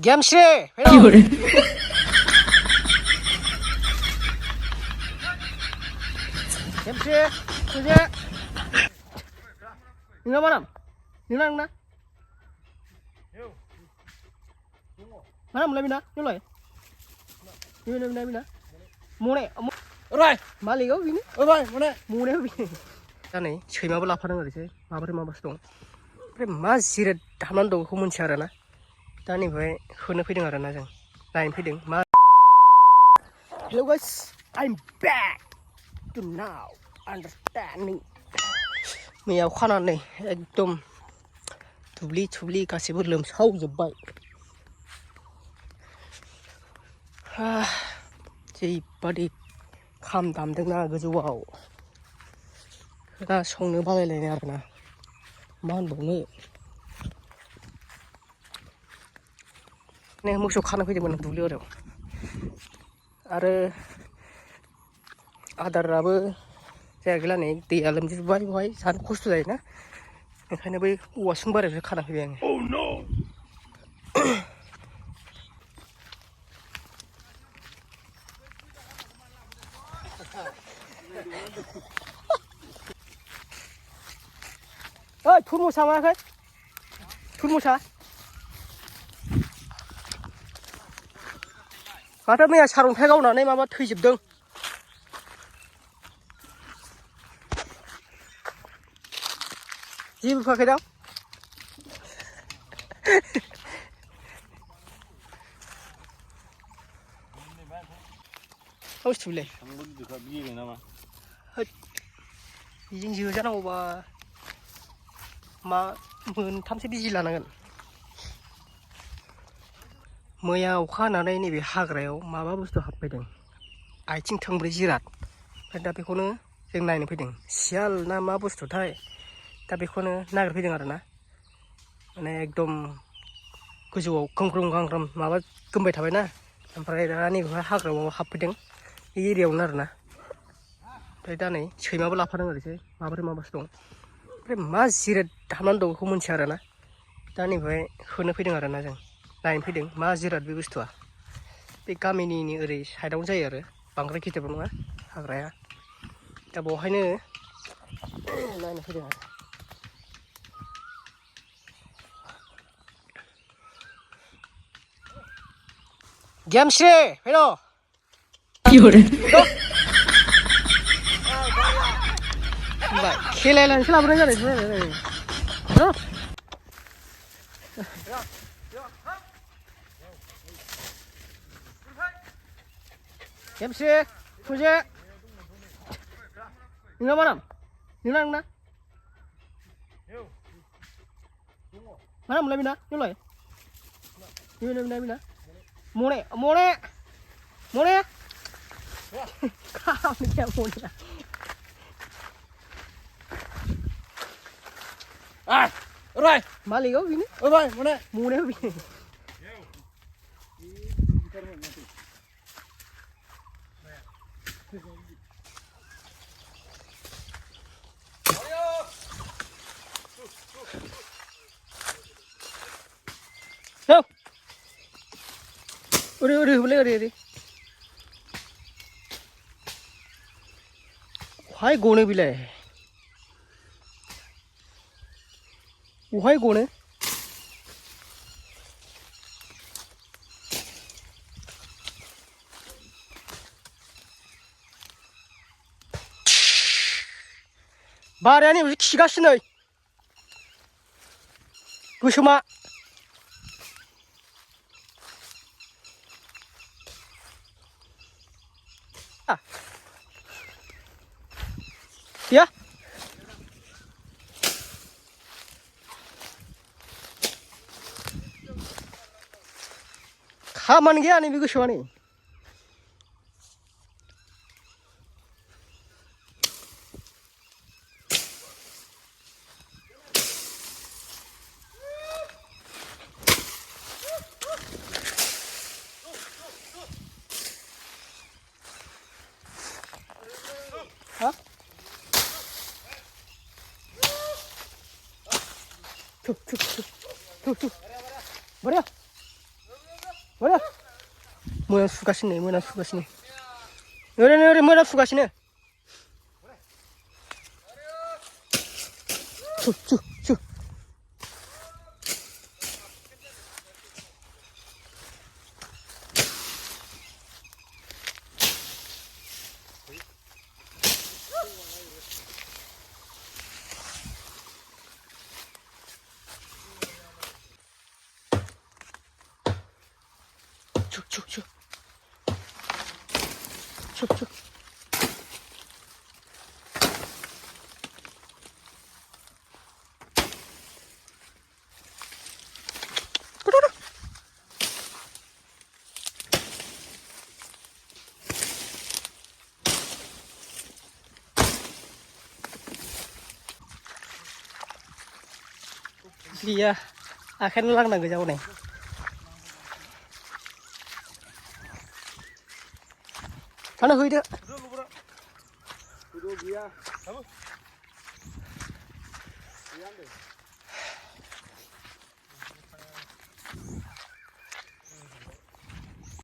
Gemshi, Gemshi, kerja. Nina mana? Nina mana? Mana mulai bina? Mulai. Bina. Mune. Right. Malik kau bini? Right. Mune bini. Tadi, cuma bela apa dengan dia? Apa dong? Masih ada hamlan dong, human cara na. Tadi boy, kena feeding ada na jeng. Lain feeding. Hello guys, I'm back to now understanding. Mày khoan ăn này, एकदम थुब्ली गासिबो लोमसावजोब्बाय जेरैबादि खाम दामदोंना गोजौआव दा संनो बालायलायनाय आरोना मा होनबावनो ने मोसौ खानो फैदोंमोन दुब्लियाव आरो आदाराबो जाया गैला नै दैया लोमजोबबाय बहाय जानो खस्थ' जायोना ओंखायनो बै औवासिं बारियावसो खाना फैबाय आङो ओइ थुरमुसा मायाखै थुरमुसा माथो मैया सारअन्थाइ गावनानै माबा थैजोबदों जेबो फाखै दां बुस्थुलै बेजों जोजानांगौबा मा मोनथामसो बिजि लानांगोन मैया अखा हानानै नैबे हाग्रायाव माबा बुस्थु हाबफैदों आथिं थोंब्रै जिराद ओमफ्राय दा बेखौनो जों नायनो फैदों सियाल ना मा बुस्थुथाय दा बेखौनो नागिरफैदों आरोना माने एकदम गोजौआव गांग्रोम माबा गोमबाय थाबायना ओमफ्राय दा नैबे हाग्रायाव हाबफैदों बे एरियायावनो आरोना ओमफ्राय दा नै सैमाबो लाफादों ओरैजाय माबासो दं ओमफ्राय मा जिराद हाबनानै दं बेखौ मिन्थिया आरोना दा नैबेहाय होनो फैदों आरोना जों नायनो फैदों मा जिराद बे बुस्थुआ बे गामिनि ओरै साइडआवनो जायो आरो बांद्राय गिदिरबो नङा हाग्राया दा बेवहायनो नायनो फैदों आरो Gemshi, hello. Baik, खेलायलाय लाबोनाय जादों Gemshi, kerja. Nina mana? Nina mana mulai bina? Mulai. Bina. Mune. Kau ni क्या mune? Ah, right. Malik kau bini? Right. Mune bini. Yo. Udah boleh. Wahai gone bilai. Wahai gone. Bariani udah kigasih Gusuma. Ya. Kaman gaya nih bigu shwani. Hah? Tuh. Beri. मोजां सुगासिनो मोजां सुगासिनो ओरै मोजां सुगासिनो 수 슉슉 gila akhirnya lang nang jauh nih sana hui dia Udah dia. Apa? Iya deh.